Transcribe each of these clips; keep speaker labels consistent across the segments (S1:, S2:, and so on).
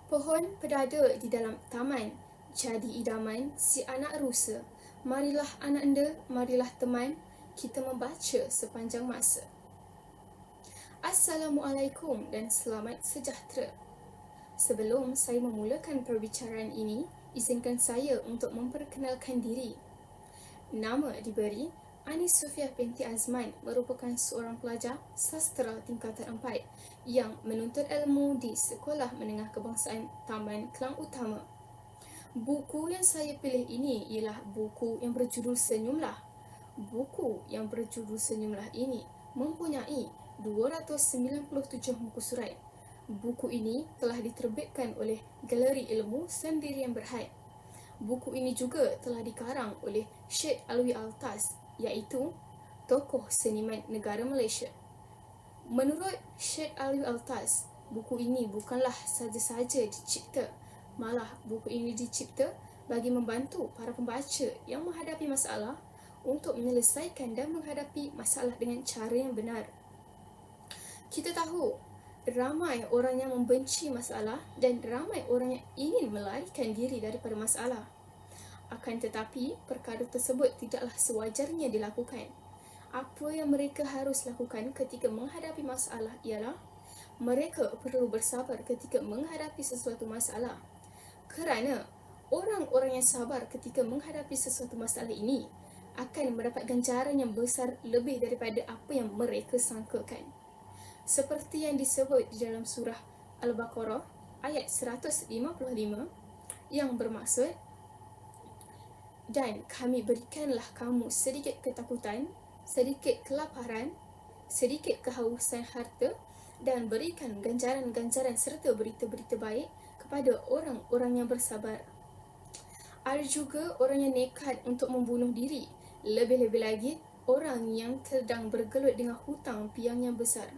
S1: Pohon pedada di dalam taman, jadi idaman si anak rusa. Marilah anak anda, marilah teman, kita membaca sepanjang masa. Assalamualaikum dan selamat sejahtera. Sebelum saya memulakan perbicaraan ini, izinkan saya untuk memperkenalkan diri. Nama diberi Anis Sofia binti Azman, merupakan seorang pelajar sastra tingkatan 4 yang menuntut ilmu di Sekolah Menengah Kebangsaan Taman Kelang Utama. Buku yang saya pilih ini ialah buku yang berjudul Senyumlah. Buku yang berjudul Senyumlah ini mempunyai 297 muka surat. Buku ini telah diterbitkan oleh Galeri Ilmu Sendirian Berhad. Buku ini juga telah dikarang oleh Syed Alwi Altas, iaitu tokoh seniman negara Malaysia. Menurut Syed Alwi Altas, buku ini bukanlah saja-saja dicipta, malah buku ini dicipta bagi membantu para pembaca yang menghadapi masalah untuk menyelesaikan dan menghadapi masalah dengan cara yang benar. Kita tahu ramai orang yang membenci masalah dan ramai orang yang ingin melarikan diri daripada masalah. Akan tetapi, perkara tersebut tidaklah sewajarnya dilakukan. Apa yang mereka harus lakukan ketika menghadapi masalah ialah mereka perlu bersabar ketika menghadapi sesuatu masalah. Kerana orang-orang yang sabar ketika menghadapi sesuatu masalah ini akan mendapat ganjaran yang besar lebih daripada apa yang mereka sangkakan. Seperti yang disebut di dalam surah Al-Baqarah ayat 155 yang bermaksud, dan kami berikanlah kamu sedikit ketakutan, sedikit kelaparan, sedikit kehausan harta, dan berikan ganjaran-ganjaran serta berita-berita baik kepada orang-orang yang bersabar. Ada juga orang yang nekat untuk membunuh diri, lebih-lebih lagi orang yang sedang bergelut dengan hutang piang yang besar.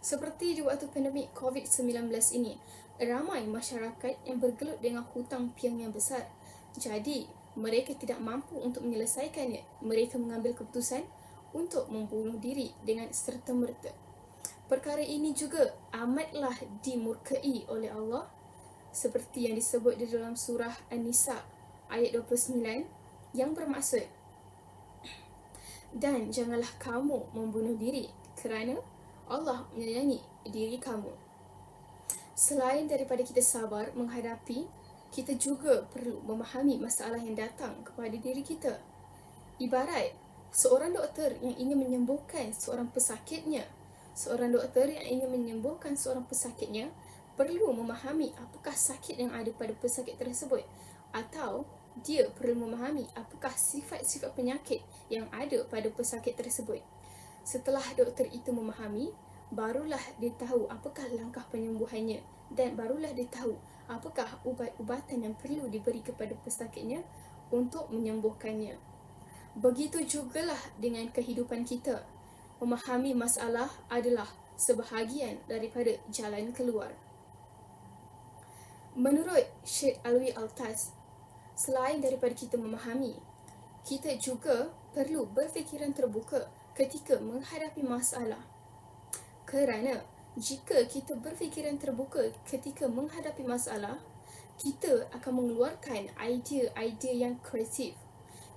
S1: Seperti di waktu pandemik COVID-19 ini, ramai masyarakat yang bergelut dengan hutang piang yang besar. Jadi, mereka tidak mampu untuk menyelesaikannya. Mereka mengambil keputusan untuk membunuh diri dengan serta-merta. Perkara ini juga amatlah dimurkai oleh Allah, seperti yang disebut di dalam surah An-Nisa ayat 29 yang bermaksud, dan janganlah kamu membunuh diri kerana Allah menyayangi diri kamu. Selain daripada kita sabar menghadapi, kita juga perlu memahami masalah yang datang kepada diri kita. Ibarat seorang doktor yang ingin menyembuhkan seorang pesakitnya. Seorang doktor yang ingin menyembuhkan seorang pesakitnya perlu memahami apakah sakit yang ada pada pesakit tersebut, atau dia perlu memahami apakah sifat-sifat penyakit yang ada pada pesakit tersebut. Setelah doktor itu memahami, barulah dia tahu apakah langkah penyembuhannya, dan barulah dia tahu apakah ubat-ubatan yang perlu diberi kepada pesakitnya untuk menyembuhkannya. Begitu jugalah dengan kehidupan kita. Memahami masalah adalah sebahagian daripada jalan keluar. Menurut Syed Alwi Altas, selain daripada kita memahami, kita juga perlu berfikiran terbuka ketika menghadapi masalah. Kerana jika kita berfikiran terbuka ketika menghadapi masalah, kita akan mengeluarkan idea-idea yang kreatif.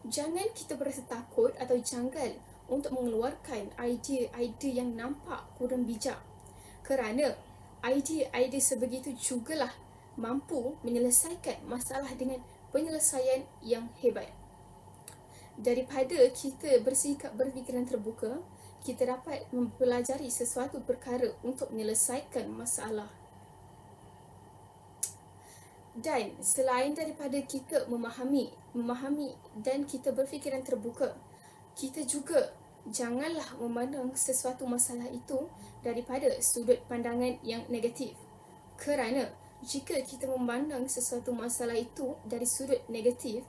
S1: Jangan kita berasa takut atau janggal untuk mengeluarkan idea-idea yang nampak kurang bijak. Kerana idea-idea sebegitu jugalah mampu menyelesaikan masalah dengan penyelesaian yang hebat. Daripada kita bersikap berfikiran terbuka, kita dapat mempelajari sesuatu perkara untuk menyelesaikan masalah. Dan selain daripada kita memahami dan kita berfikiran terbuka, kita juga janganlah memandang sesuatu masalah itu daripada sudut pandangan yang negatif. Kerana jika kita memandang sesuatu masalah itu dari sudut negatif,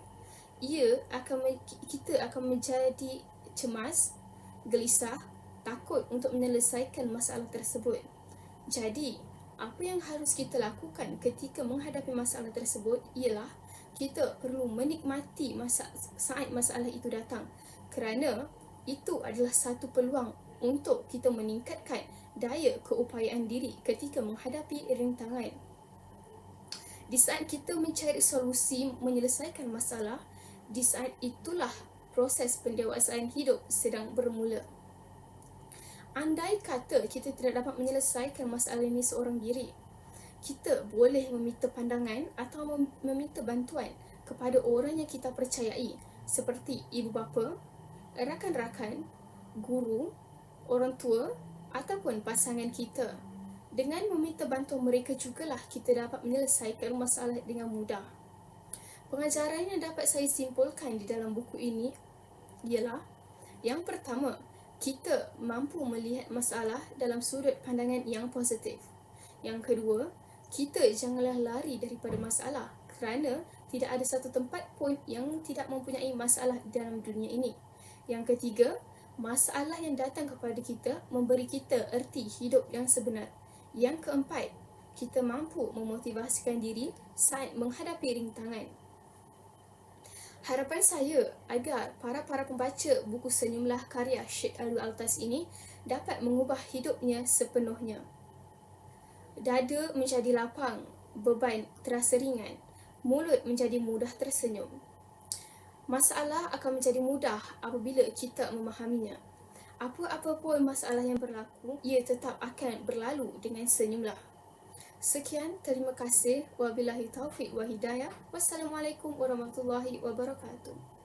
S1: kita akan menjadi cemas, gelisah, takut untuk menyelesaikan masalah tersebut. Jadi, apa yang harus kita lakukan ketika menghadapi masalah tersebut ialah kita perlu menikmati saat masalah itu datang, kerana itu adalah satu peluang untuk kita meningkatkan daya keupayaan diri ketika menghadapi rintangan. Di saat kita mencari solusi menyelesaikan masalah, di saat itulah proses pendewasaan hidup sedang bermula. Andai kata kita tidak dapat menyelesaikan masalah ini seorang diri, kita boleh meminta pandangan atau meminta bantuan kepada orang yang kita percayai, seperti ibu bapa, rakan-rakan, guru, orang tua ataupun pasangan kita. Dengan meminta bantuan mereka jugalah kita dapat menyelesaikan masalah dengan mudah. Pengajaran yang dapat saya simpulkan di dalam buku ini ialah, yang pertama, kita mampu melihat masalah dalam sudut pandangan yang positif. Yang kedua, kita janganlah lari daripada masalah kerana tidak ada satu tempat pun yang tidak mempunyai masalah dalam dunia ini. Yang ketiga, masalah yang datang kepada kita memberi kita erti hidup yang sebenar. Yang keempat, kita mampu memotivasikan diri saat menghadapi rintangan. Harapan saya agar para pembaca buku Senyumlah karya Syed Alwi Altas ini dapat mengubah hidupnya sepenuhnya. Dada menjadi lapang, beban terasa ringan, mulut menjadi mudah tersenyum. Masalah akan menjadi mudah apabila kita memahaminya. Apa-apa pun masalah yang berlaku, ia tetap akan berlalu dengan senyumlah. Sekian, terima kasih. Wabillahi taufiq wa hidayah. Wassalamualaikum warahmatullahi wabarakatuh.